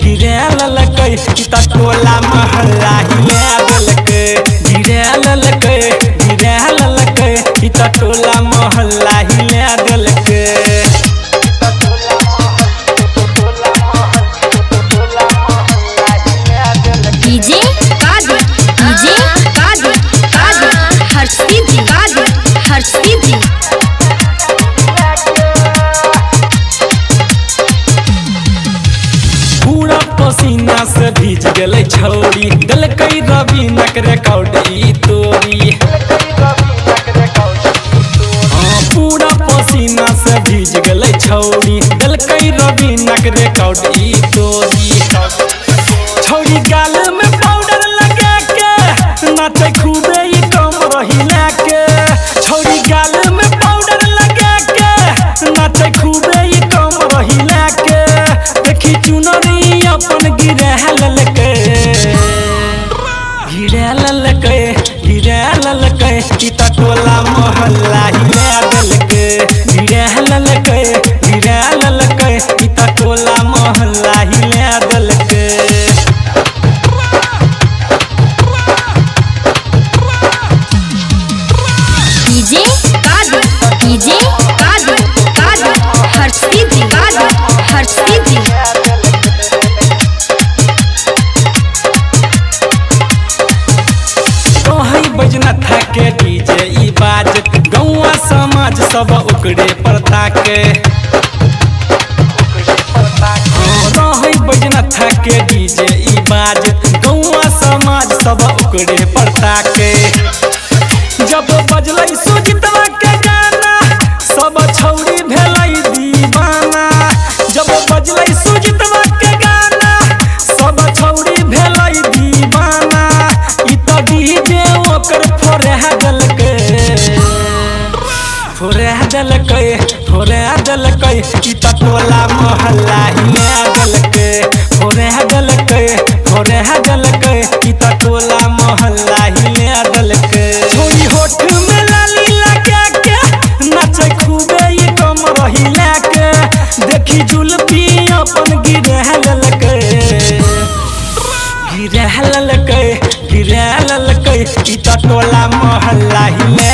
गिरा ललके इता टोला महल्ला हिला देलके गिरा ललके इता टोला महल्ला हिला देलके डीजे कादर हर्षिदी पूरा पसीना से भीज गले छौरी दलकै रवि नक रिकॉर्ड ई तोरी पूरा पसीना से भीज गले छौरी दलकै रवि नक रिकॉर्ड ई तोरी छौरी गाल में पाउडर लगा के नाचे खूबे ई कम रहिला के छौरी गाल में पाउडर लगा के नाचे खूबे ई कम रहिला के देखी चुनरी अपन गिरा ललके इता टोला महल्ला हिला देलके गिरा ललके इता टोला महल्ला हिला देलके डीजे कादर हर्षिदी बजना था के डीजे ई बाजत गौवा समाज सब ओकरे पर ताके बजना था के डीजे ई बाजत गौवा समाज सब ओकरे पर ताके जब बजलै सुजितवा के गाना सब छौरी भेलै दीवाना जब बजलै सुजितवा के गाना सब छौरी भेलै दीवाना ई तो डीजे ओकर फोड़ा देलकै ई तो टोला महल्ला हिला देलकै फोड़ा देलकै ई तो टोला महल्ला हिला देलकै छोरी होठ में लाली लगा के नाचे खूबे ई कम रहिला के देखी जुल्फी अपन गिरा ललके इता टोला महल्ला हिला